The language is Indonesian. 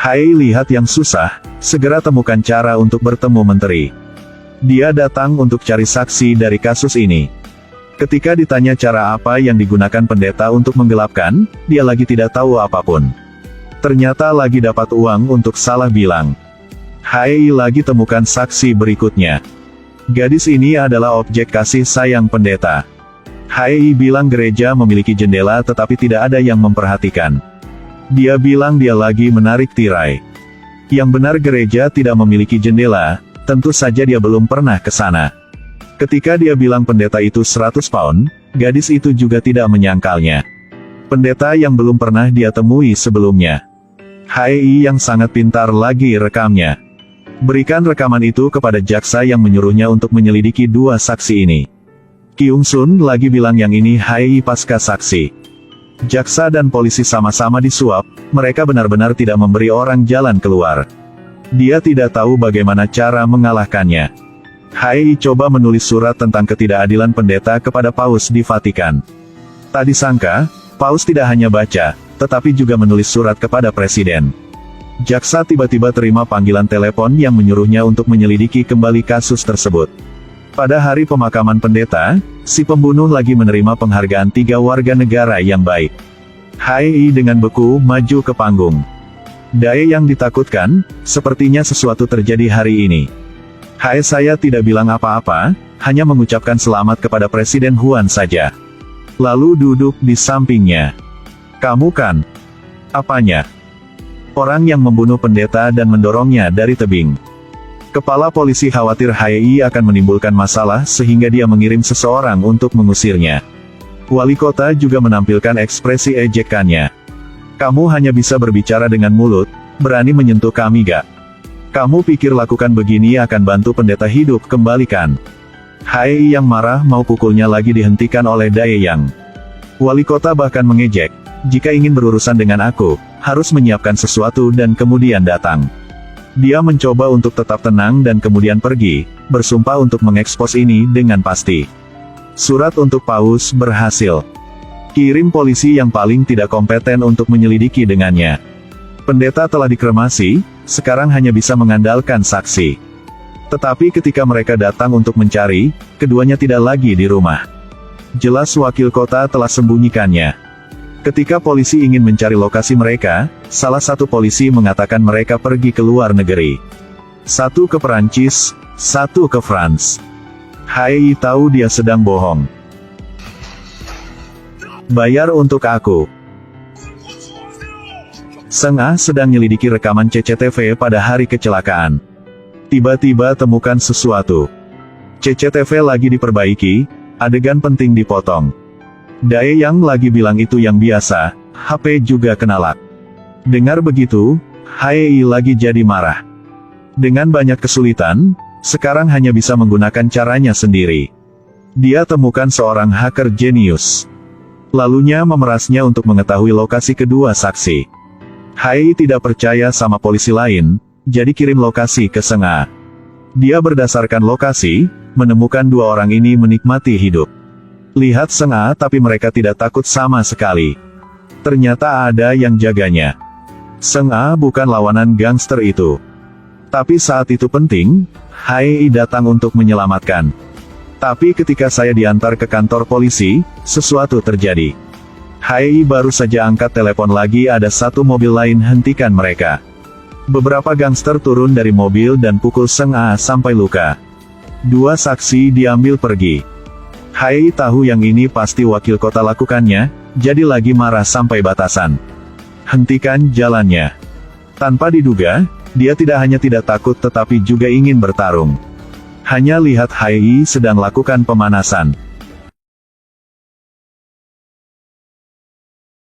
Hai lihat yang susah, segera temukan cara untuk bertemu menteri. Dia datang untuk cari saksi dari kasus ini. Ketika ditanya cara apa yang digunakan pendeta untuk menggelapkan, dia lagi tidak tahu apapun. Ternyata lagi dapat uang untuk salah bilang. Hai lagi temukan saksi berikutnya. Gadis ini adalah objek kasih sayang pendeta. Hai bilang gereja memiliki jendela tetapi tidak ada yang memperhatikan. Dia bilang dia lagi menarik tirai. Yang benar gereja tidak memiliki jendela, tentu saja dia belum pernah ke sana. Ketika dia bilang pendeta itu 100 pound, gadis itu juga tidak menyangkalnya. Pendeta yang belum pernah dia temui sebelumnya. Hai yang sangat pintar lagi rekamnya. Berikan rekaman itu kepada jaksa yang menyuruhnya untuk menyelidiki dua saksi ini. Kyung Sun lagi bilang yang ini Hai pasca saksi. Jaksa dan polisi sama-sama disuap, mereka benar-benar tidak memberi orang jalan keluar. Dia tidak tahu bagaimana cara mengalahkannya. Hai coba menulis surat tentang ketidakadilan pendeta kepada Paus di Vatikan. Tak disangka, Paus tidak hanya baca, tetapi juga menulis surat kepada Presiden. Jaksa tiba-tiba terima panggilan telepon yang menyuruhnya untuk menyelidiki kembali kasus tersebut. Pada hari pemakaman pendeta, si pembunuh lagi menerima penghargaan 3 warga negara yang baik. Hai dengan beku maju ke panggung. Dae yang ditakutkan, sepertinya sesuatu terjadi hari ini. Hai saya tidak bilang apa-apa, hanya mengucapkan selamat kepada Presiden Huan saja. Lalu duduk di sampingnya. Kamu kan? Apanya? Orang yang membunuh pendeta dan mendorongnya dari tebing. Kepala polisi khawatir Hai akan menimbulkan masalah sehingga dia mengirim seseorang untuk mengusirnya. Wali kota juga menampilkan ekspresi ejekannya. Kamu hanya bisa berbicara dengan mulut, berani menyentuh kami gak? Kamu pikir lakukan begini akan bantu pendeta hidup kembali kan? Hai yang marah mau pukulnya lagi dihentikan oleh Dae Yang. Wali kota bahkan mengejek, jika ingin berurusan dengan aku, harus menyiapkan sesuatu dan kemudian datang. Dia mencoba untuk tetap tenang dan kemudian pergi, bersumpah untuk mengekspos ini dengan pasti. Surat untuk Paus berhasil. Kirim polisi yang paling tidak kompeten untuk menyelidiki dengannya. Pendeta telah dikremasi, sekarang hanya bisa mengandalkan saksi. Tetapi ketika mereka datang untuk mencari, keduanya tidak lagi di rumah. Jelas wakil kota telah sembunyikannya. Ketika polisi ingin mencari lokasi mereka, salah satu polisi mengatakan mereka pergi ke luar negeri. Satu ke Perancis, satu ke France. Hai tahu dia sedang bohong. Bayar untuk aku. Seng Ah sedang nyelidiki rekaman CCTV pada hari kecelakaan. Tiba-tiba temukan sesuatu. CCTV lagi diperbaiki, adegan penting dipotong. Dae Yang lagi bilang itu yang biasa, HP juga kena lag. Dengar begitu, Hai lagi jadi marah. Dengan banyak kesulitan, sekarang hanya bisa menggunakan caranya sendiri. Dia temukan seorang hacker jenius. Lalunya memerasnya untuk mengetahui lokasi kedua saksi. Hai tidak percaya sama polisi lain, jadi kirim lokasi ke Seng Ah. Dia berdasarkan lokasi, menemukan dua orang ini menikmati hidup. Lihat Seng Ah tapi mereka tidak takut sama sekali. Ternyata ada yang jaganya. Seng Ah bukan lawanan gangster itu. Tapi saat itu penting, Hai datang untuk menyelamatkan. Tapi ketika saya diantar ke kantor polisi, sesuatu terjadi. Hai baru saja angkat telepon lagi ada satu mobil lain hentikan mereka. Beberapa gangster turun dari mobil dan pukul Seng Ah sampai luka. Dua saksi diambil pergi. Hai tahu yang ini pasti wakil kota lakukannya, jadi lagi marah sampai batasan. Hentikan jalannya. Tanpa diduga, dia tidak hanya tidak takut tetapi juga ingin bertarung. Hanya lihat Hai sedang lakukan pemanasan.